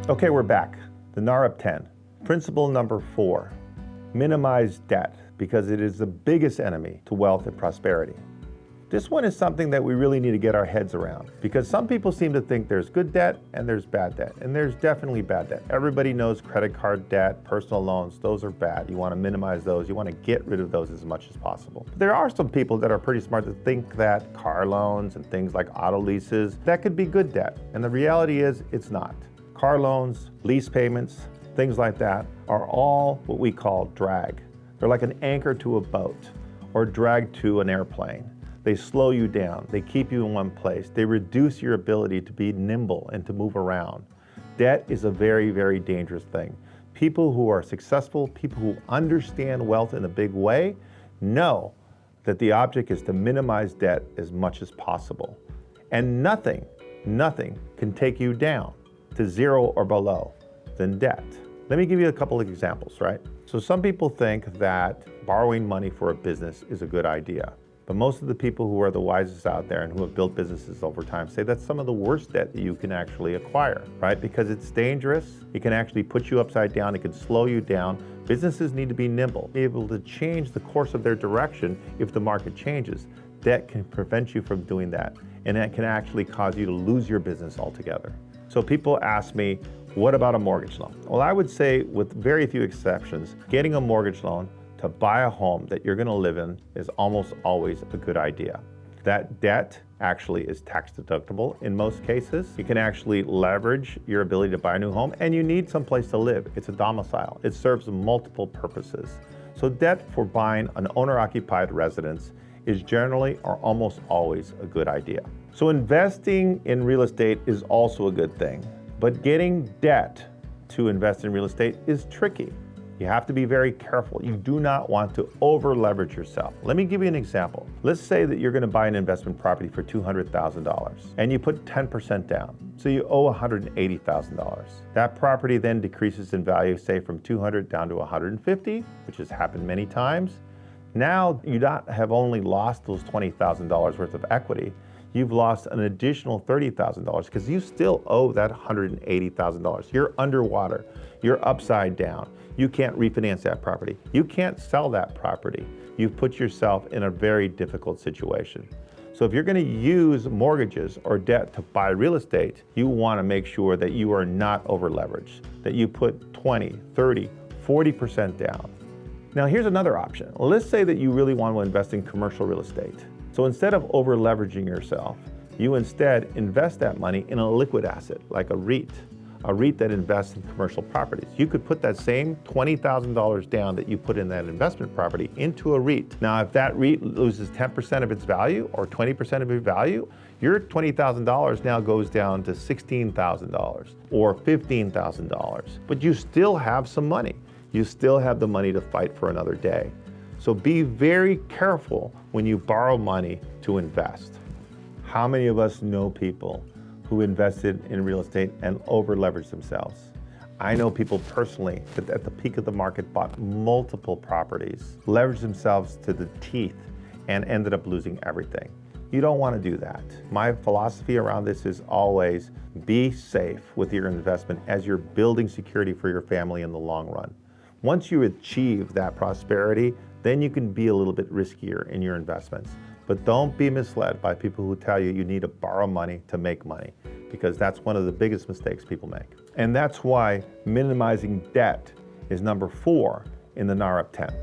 Okay, we're back. The NAHREP 10. Principle number 4, minimize debt because it is the biggest enemy to wealth and prosperity. This one is something that we really need to get our heads around because some people seem to think there's good debt and there's bad debt, and there's definitely bad debt. Everybody knows credit card debt, personal loans, those are bad. You want to minimize those. You want to get rid of those as much as possible. But there are some people that are pretty smart that think that car loans and things like auto leases, that could be good debt. And the reality is it's not. Car loans, lease payments, things like that are all what we call drag. They're like an anchor to a boat or drag to an airplane. They slow you down. They keep you in one place. They reduce your ability to be nimble and to move around. Debt is a very, very dangerous thing. People who are successful, people who understand wealth in a big way, know that the object is to minimize debt as much as possible. And nothing can take you down to zero or below than debt. Let me give you a couple of examples, right? So some people think that borrowing money for a business is a good idea. But most of the people who are the wisest out there and who have built businesses over time say that's some of the worst debt that you can actually acquire, right? Because it's dangerous, it can actually put you upside down, it can slow you down. Businesses need to be nimble, be able to change the course of their direction if the market changes. Debt can prevent you from doing that, and that can actually cause you to lose your business altogether. So people ask me, what about a mortgage loan? Well, I would say, with very few exceptions, getting a mortgage loan to buy a home that you're going to live in is almost always a good idea. That debt actually is tax deductible in most cases. You can actually leverage your ability to buy a new home, and you need some place to live. It's a domicile. It serves multiple purposes. So debt for buying an owner-occupied residence is generally or almost always a good idea. So investing in real estate is also a good thing, but getting debt to invest in real estate is tricky. You have to be very careful. You do not want to over leverage yourself. Let me give you an example. Let's say that you're going to buy an investment property for $200,000 and you put 10% down. So you owe $180,000. That property then decreases in value, say from 200 down to 150, which has happened many times. Now you not have only lost those $20,000 worth of equity, you've lost an additional $30,000 because you still owe that $180,000. You're underwater, you're upside down. You can't refinance that property. You can't sell that property. You've put yourself in a very difficult situation. So if you're going to use mortgages or debt to buy real estate, you want to make sure that you are not over leveraged, that you put 20, 30, 40% down. Now here's another option. Let's say that you really want to invest in commercial real estate. So instead of over leveraging yourself, you instead invest that money in a liquid asset like a REIT that invests in commercial properties. You could put that same $20,000 down that you put in that investment property into a REIT. Now, if that REIT loses 10% of its value or 20% of its value, your $20,000 now goes down to $16,000 or $15,000. But you still have some money. You still have the money to fight for another day. So be very careful when you borrow money to invest. How many of us know people who invested in real estate and over-leveraged themselves? I know people personally that at the peak of the market bought multiple properties, leveraged themselves to the teeth, and ended up losing everything. You don't want to do that. My philosophy around this is always be safe with your investment as you're building security for your family in the long run. Once you achieve that prosperity, then you can be a little bit riskier in your investments. But don't be misled by people who tell you you need to borrow money to make money, because that's one of the biggest mistakes people make. And that's why minimizing debt is number 4 in the NAHREP 10.